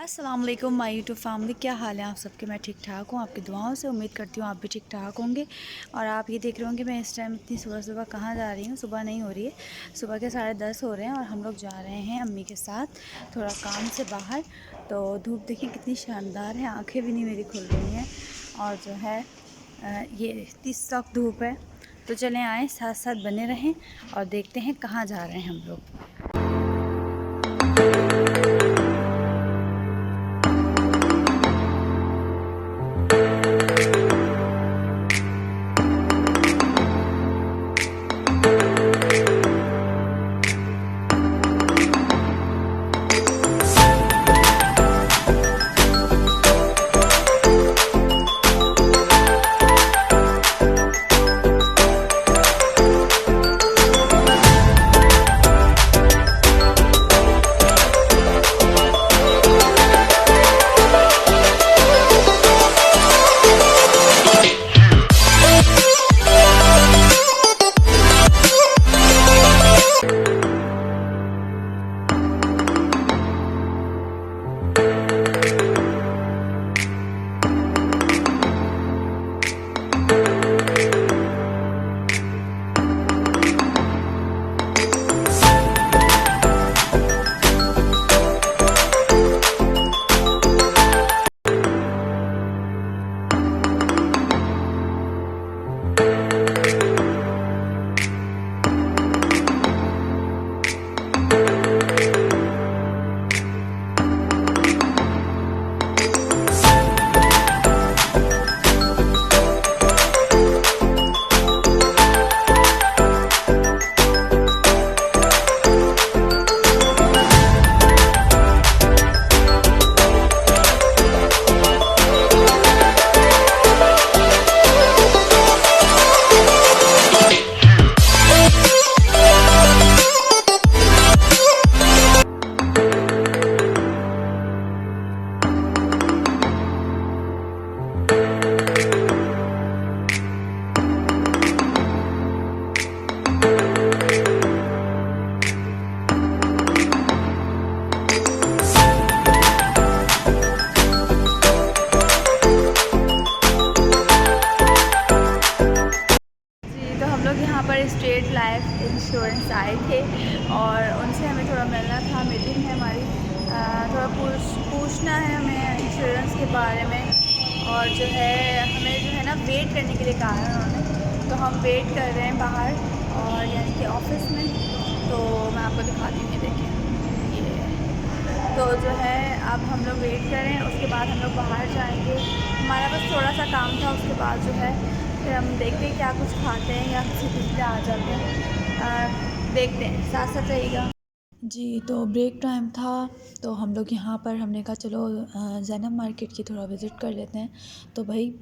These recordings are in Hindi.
अस्सलाम वालेकुम माय यूट्यूब फैमिली, क्या हाल है आप सबके। मैं ठीक ठाक हूँ, आपकी दुआओं से। उम्मीद करती हूँ आप भी ठीक ठाक होंगे। और आप ये देख रहे होंगे मैं इस टाइम इतनी सुबह सुबह कहाँ जा रही हूँ। सुबह नहीं हो रही है, सुबह के 10:30 हो रहे हैं और हम लोग जा रहे हैं अम्मी के साथ थोड़ा काम से बाहर। तो धूप देखिए कितनी शानदार है, आँखें भी नहीं मेरी खुल रही हैं। और जो है ये इतनी सख्त धूप है। तो चलें आएँ, साथ साथ बने रहें और देखते हैं कहाँ जा रहे हैं हम लोग। यहाँ पर स्टेट लाइफ इंश्योरेंस आए थे और उनसे हमें थोड़ा मिलना था, मीटिंग है हमारी। थोड़ा पूछना है हमें इंश्योरेंस के बारे में। और जो है हमें जो है ना वेट करने के लिए कहा है उन्होंने, तो हम वेट कर रहे हैं बाहर और यानी कि ऑफिस में। तो मैं आपको दिखाती हूँ, ये देखें ये। तो जो है अब हम लोग वेट कर रहे हैं, उसके बाद हम लोग बाहर जाएंगे। हमारा बस थोड़ा सा काम था, उसके बाद जो है फिर हम देखते हैं क्या कुछ खाते हैं या किसी चीज़ आ जाते हैं। देखते हैं, साथ साथ रहिएगा जी। तो ब्रेक टाइम था, तो हम लोग यहाँ पर हमने कहा चलो ज़ैनब मार्केट की थोड़ा विज़िट कर लेते हैं। तो भाई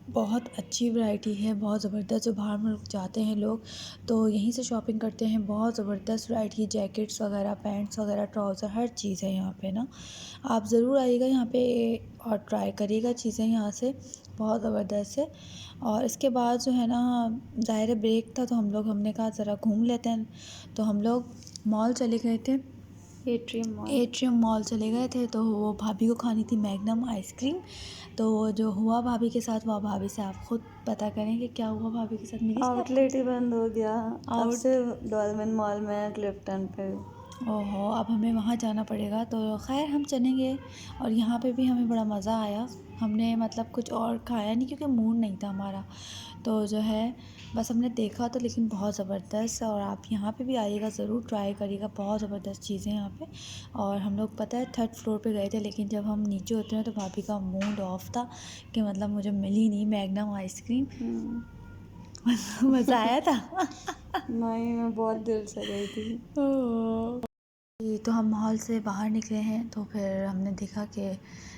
बहुत अच्छी वैरायटी है, बहुत ज़बरदस्त। जो बाहर मुल्क जाते हैं लोग तो यहीं से शॉपिंग करते हैं। बहुत ज़बरदस्त वैरायटी, जैकेट्स वगैरह, पैंट्स वगैरह, ट्राउज़र, हर चीज़ है यहाँ पे ना। आप ज़रूर आइएगा यहाँ पे और ट्राई करिएगा चीज़ें यहाँ से, बहुत ज़बरदस्त है। और इसके बाद जो है ना ज़ाहिर ब्रेक था, तो हमने कहा ज़रा घूम लेते हैं। तो हम लोग मॉल चले गए थे, एट्रियम मॉल चले गए थे। तो वो भाभी को खानी थी मैग्नम आइसक्रीम। तो जो हुआ भाभी के साथ, वह भाभी से आप खुद पता करें कि क्या हुआ भाभी के साथ। मेरी आउटलेट ही बंद हो गया अब से डॉल्फिन मॉल में क्लिफ्टन पे। ओहो, अब हमें वहाँ जाना पड़ेगा। तो खैर हम चलेंगे। और यहाँ पे भी हमें बड़ा मज़ा आया। हमने मतलब कुछ और खाया नहीं क्योंकि मूड नहीं था हमारा। तो जो है बस हमने देखा तो, लेकिन बहुत ज़बरदस्त। और आप यहाँ पे भी आइएगा, ज़रूर ट्राई करिएगा, बहुत ज़बरदस्त चीज़ें यहाँ पे। और हम लोग पता है 3rd फ्लोर पे गए थे, लेकिन जब हम नीचे उतरे तो भाभी का मूड ऑफ था कि मतलब मुझे मिली नहीं मैग्नम आइसक्रीम। मज़ा आया था। नहीं, मैं बहुत दिल से गई थी। जी, तो हम मॉल से बाहर निकले हैं तो फिर हमने देखा कि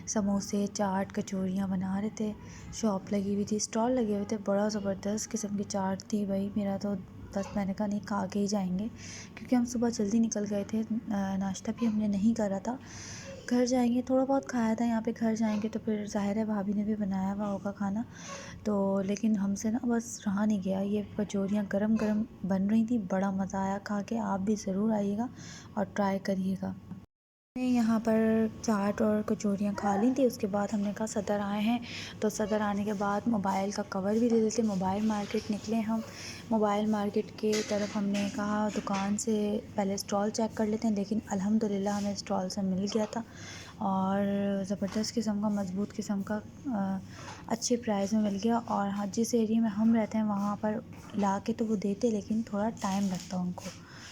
समोसे, चाट, कचौरियाँ बना रहे थे। शॉप लगी हुई थी, स्टॉल लगे हुए थे, बड़ा ज़बरदस्त किस्म की चाट थी। भाई मेरा तो बस, मैंने कहा नहीं, खा के ही जाएंगे क्योंकि हम सुबह जल्दी निकल गए थे। नाश्ता भी हमने नहीं करा था। घर जाएंगे, थोड़ा बहुत खाया था यहाँ पे। घर जाएंगे तो फिर ज़ाहिर है भाभी ने भी बनाया हुआ होगा खाना। तो लेकिन हमसे ना बस रहा नहीं गया। ये कचौरियाँ गरम गरम बन रही थी, बड़ा मज़ा आया खा के। आप भी ज़रूर आइएगा और ट्राई करिएगा। यहाँ पर चाट और कचौरियाँ खा ली थी। उसके बाद हमने कहा सदर आए हैं तो सदर आने के बाद मोबाइल का कवर भी ले लेते। मोबाइल मार्केट निकले हम। मोबाइल मार्केट के तरफ हमने कहा दुकान से पहले स्टॉल चेक कर लेते हैं, लेकिन अल्हम्दुलिल्लाह हमें स्टॉल से मिल गया था और ज़बरदस्त किस्म का, मज़बूत किस्म का अच्छे प्राइस में मिल गया। और हाँ, जिस एरिया में हम रहते हैं वहाँ पर ला के तो वो देते, लेकिन थोड़ा टाइम लगता उनको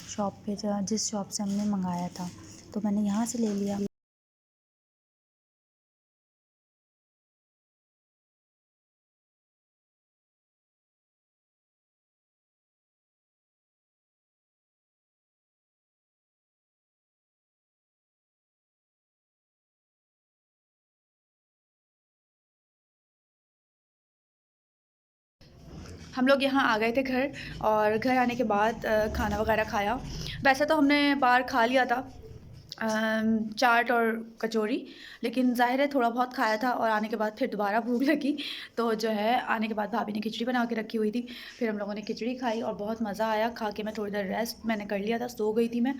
शॉप पे, जिस शॉप से हमने मंगाया था, तो मैंने यहाँ से ले लिया। हम लोग यहाँ आ गए थे घर, और घर आने के बाद खाना वगैरह खाया। वैसे तो हमने बाहर खा लिया था चाट और कचौरी, लेकिन ज़ाहिर है थोड़ा बहुत खाया था और आने के बाद फिर दोबारा भूख लगी, तो जो है आने के बाद भाभी ने खिचड़ी बना के रखी हुई थी, फिर हम लोगों ने खिचड़ी खाई और बहुत मज़ा आया। खा के मैं थोड़ी देर रेस्ट मैंने कर लिया था, सो गई थी मैं।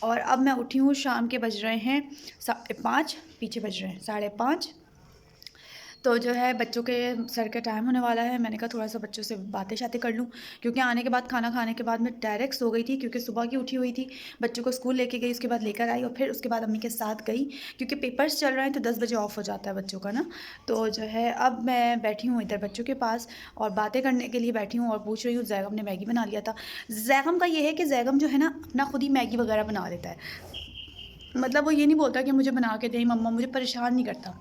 और अब मैं उठी हूँ, शाम के बज रहे हैं 5:30, पीछे बज रहे हैं 5:30। तो जो है बच्चों के सर का टाइम होने वाला है। मैंने कहा थोड़ा सा बच्चों से बातें शातें कर लूँ, क्योंकि आने के बाद, खाना खाने के बाद मैं डायरेक्ट सो गई थी, क्योंकि सुबह की उठी हुई थी। बच्चों को स्कूल लेके गई, उसके बाद लेकर आई और फिर उसके बाद अम्मी के साथ गई, क्योंकि पेपर्स चल रहे हैं तो 10 बजे ऑफ हो जाता है बच्चों का ना। तो जो है अब मैं बैठी हूँ इधर बच्चों के पास और बातें करने के लिए बैठी हूँ और पूछ रही हूँ। जैगम ने मैगी बना लिया था। जैगम का ये है कि जैगम जो है ना अपना खुद ही मैगी वगैरह बना देता है, मतलब वो ये नहीं बोलता कि मुझे बना के दें मम्मा, मुझे परेशान नहीं करता,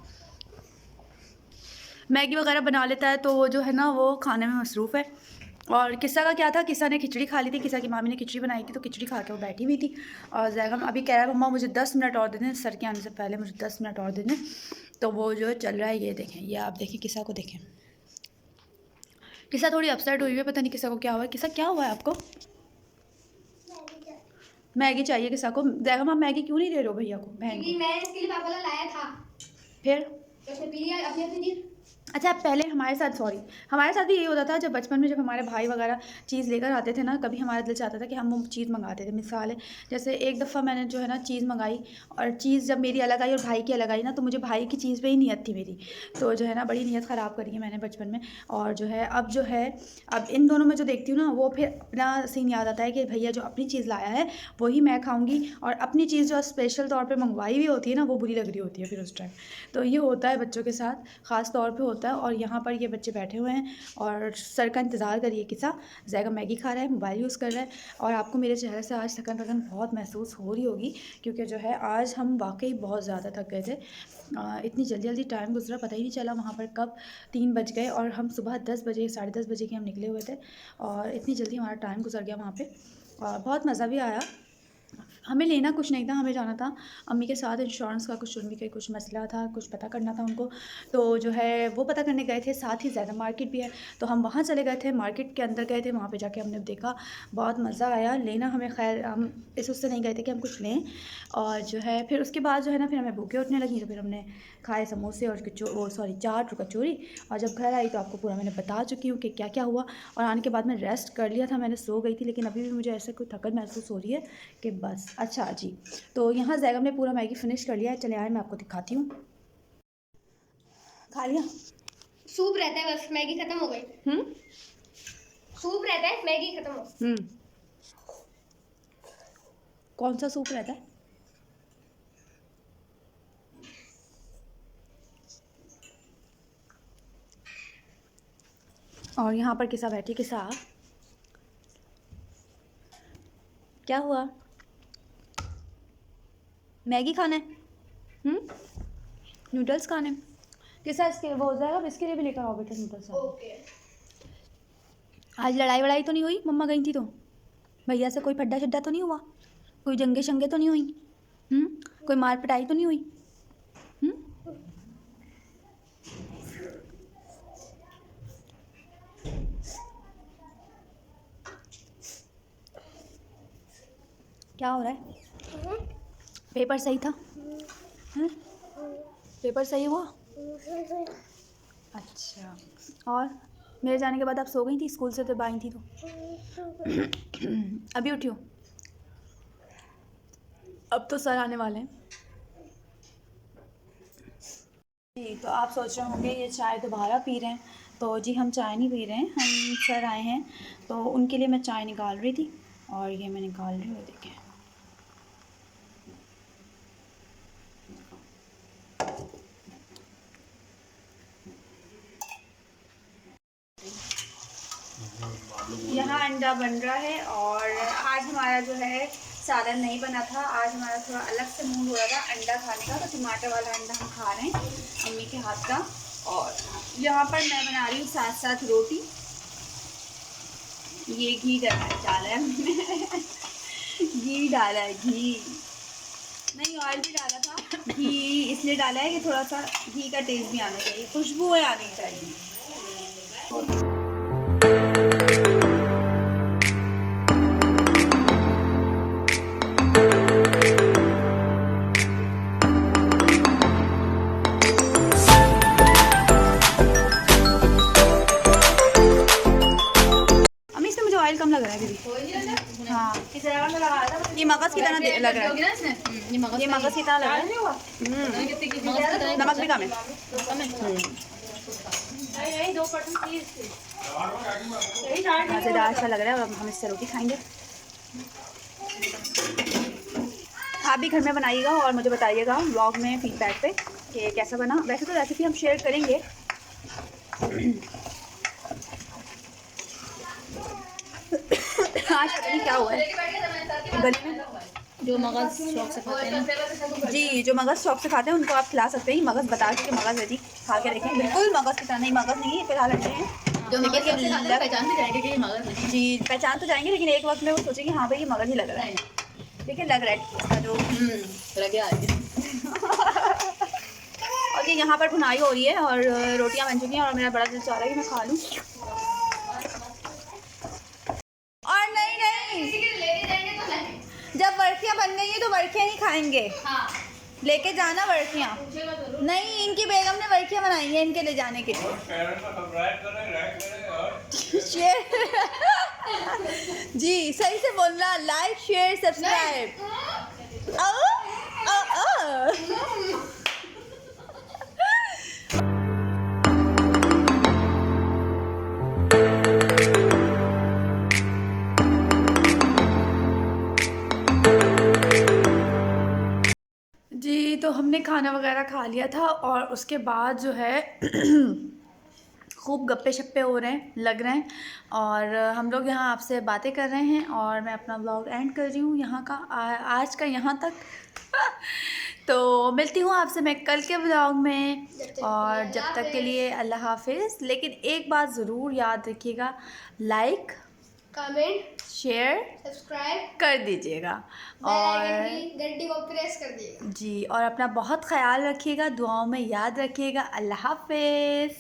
मैगी वगैरह बना लेता है। तो वो जो है ना वो खाने में मसरूफ़ है। और किस्सा का क्या था, किस्सा ने खिचड़ी खा ली थी, किस्सा की मामी ने खिचड़ी बनाई थी, तो खिचड़ी खा के वो बैठी हुई थी। और जैगम अभी कह रहा है मम्मा मुझे 10 मिनट और दे दें, सर के आने से पहले मुझे 10 मिनट और दे दें। तो वो जो चल रहा है, ये देखें, ये आप देखें, किस्सा को देखें। किस्सा थोड़ी अपसेट हुई है, पता नहीं किस्सा को क्या हुआ है। किस्सा क्या हुआ है आपको? मैगी चाहिए किस्सा को। जैगम आप मैगी क्यों नहीं दे रहे हो भैया को, बहन को? मैं इसके लिए पापा लाया था, फिर तो उसने पी लिया अपने अपनी चीज। अच्छा, पहले हमारे साथ भी यही होता था। जब बचपन में जब हमारे भाई वगैरह चीज़ लेकर आते थे ना, कभी हमारा दिल चाहता था कि हम वो चीज़ मंगाते थे। मिसाल है, जैसे एक दफ़ा मैंने जो है ना चीज़ मंगाई, और चीज़ जब मेरी अलग आई और भाई की अलग आई ना, तो मुझे भाई की चीज़ पे ही नियत थी मेरी, तो जो है ना बड़ी नियत ख़राब करी है मैंने बचपन में। और जो है अब इन दोनों में जो देखती हूँ ना, वो फिर अपना सीन याद आता है कि भैया जो अपनी चीज़ लाया है वही मैं खाऊँगी, और अपनी चीज़ जो स्पेशल तौर पर मंगवाई हुई होती है ना, वो बुरी लग रही होती है फिर उस टाइम। तो ये होता है बच्चों के साथ, ख़ास तौर पे होता है। और यहाँ पर ये बच्चे बैठे हुए हैं और सर का इंतज़ार करिए। किस्सा जैगम मैगी खा रहा है, मोबाइल यूज़ कर रहा है, और आपको मेरे चेहरे से आज थकन बहुत महसूस हो रही होगी, क्योंकि जो है आज हम वाकई बहुत ज़्यादा थक गए थे। इतनी जल्दी जल्दी टाइम गुजरा, पता ही नहीं चला वहाँ पर कब 3 बज गए, और हम सुबह 10 बजे, 10:30 बजे के हम निकले हुए थे, और इतनी जल्दी हमारा टाइम गुजर गया वहाँ पर। और बहुत मज़ा भी आया। हमें लेना कुछ नहीं था, हमें जाना था अम्मी के साथ इंश्योरेंस का, कुछ उर्मी का कुछ मसला था, कुछ पता करना था उनको, तो जो है वो पता करने गए थे। साथ ही ज़्यादा मार्केट भी है, तो हम वहाँ चले गए थे, मार्केट के अंदर गए थे। वहाँ पे जाके हमने देखा, बहुत मज़ा आया। लेना हमें, खैर हम इस उससे नहीं गए थे कि हम कुछ लें। और जो है फिर उसके बाद जो है ना, फिर हमें भूखे उठने लगी, तो फिर हमने खाए समोसे और चाट और कचौरी। और जब घर आई तो आपको पूरा मैंने बता चुकी हूँ कि क्या क्या हुआ। और आने के बाद मैं रेस्ट कर लिया था, मैंने सो गई थी, लेकिन अभी भी मुझे ऐसा कोई थकन महसूस हो रही है कि बस। अच्छा जी, तो यहाँ जैगम ने पूरा मैगी फिनिश कर लिया है। चले आए, मैं आपको दिखाती हूँ। खा लिया? सूप रहता है, बस मैगी खत्म हो गई। सूप रहता है, मैगी खत्म हो। कौन सा सूप रहता है? और यहाँ पर किसा बैठी, किसा क्या हुआ? मैगी खाना है? नूडल्स खाने? किसा इसके वो हो जाएगा, इसके लिए भी लेकर आओ बेटा नूडल्स। ओके। आज लड़ाई वड़ाई तो नहीं हुई? मम्मा गई थी तो भैया से कोई फड्डा शड्डा तो नहीं हुआ? कोई जंगे शंगे तो नहीं हुई? कोई मार पिटाई तो नहीं हुई? क्या हो रहा है? पेपर सही था? पेपर सही हुआ? अच्छा। और मेरे जाने के बाद आप सो गई थी? स्कूल से तो आई थी तो अभी उठी हो? अब तो सर आने वाले हैं, जी, तो आप सोच रहे होंगे ये चाय दोबारा पी रहे हैं। तो जी हम चाय नहीं पी रहे हैं, हम सर आए हैं तो उनके लिए मैं चाय निकाल रही थी और ये मैं निकाल रही हूँ, देखें। यहाँ अंडा बन रहा है और आज हमारा जो है सालन नहीं बना था। आज हमारा थोड़ा अलग से मूड हो रहा था अंडा खाने का, तो टमाटर वाला अंडा हम खा रहे हैं अम्मी के हाथ का। और यहाँ पर मैं बना रही हूँ साथ साथ रोटी। ये घी डाला है हमने घी डाला है, घी नहीं ऑयल भी डाला था, घी इसलिए डाला है कि थोड़ा सा घी का टेस्ट भी आना चाहिए, खुशबू आनी चाहिए। ऑयल कम लग रहा है दीदी। हाँ ये मगज़ की तरह लग रहा है, ये मगज़ की तरह लग रहा है। नमक भी कम है। मज़ेदार सा लग रहा है और हम इससे रोटी खाएंगे। आप भी घर में बनाइएगा और मुझे बताइएगा व्लॉग में फीडबैक पे कि कैसा बना। वैसे तो रेसिपी हम शेयर करेंगे। आज पता नहीं क्या हुआ है गले में। जो मगज़ शौक से खाते हैं जी, जो मगज़ शौक से खाते हैं उनको आप खिला सकते हैं। मगज़ बता के मगज़ है जी, खा के देखें, बिल्कुल मगज़ की तरह नहीं, मगज़ नहीं है फिलहाल अंडे हैं। जो मगज़ शौक से खाते हैं पहचान भी जाएंगे कि ये मगज़ है। जी पहचान तो जाएंगे, लेकिन एक वक्त में वो सोचेंगे हाँ भाई ये मगज़ ही लग रहा है। देखिए लग रहा है इसका जो लगे आ गया। और ये यहाँ पर भुनाई हो रही है और रोटियाँ बन चुकी हैं और मेरा बड़ा दिल चाह रहा है कि मैं खा लूँ। और नहीं जब वर्फियाँ बन गई हैं तो वर्फियाँ नहीं खाएंगे। हाँ। लेके जाना वर्फियाँ। नहीं इनकी बेगम ने वर्फियाँ बनाई हैं इनके ले जाने के लिए। शेयर जी सही से बोलना, लाइक शेयर सब्सक्राइब। जी तो हमने खाना वगैरह खा लिया था और उसके बाद जो है खूब गप्पे शप्पे हो रहे हैं, लग रहे हैं और हम लोग यहाँ आपसे बातें कर रहे हैं और मैं अपना व्लॉग एंड कर रही हूँ यहाँ का आज का यहाँ तक। तो मिलती हूँ आपसे मैं कल के व्लॉग में और जब तक के लिए अल्लाह हाफिज़। लेकिन एक बात ज़रूर याद रखिएगा, लाइक कमेंट शेयर सब्सक्राइब कर दीजिएगा और घंटी को प्रेस कर दिएगा जी, और अपना बहुत ख्याल रखिएगा, दुआओं में याद रखिएगा। अल्लाह हाफिज़।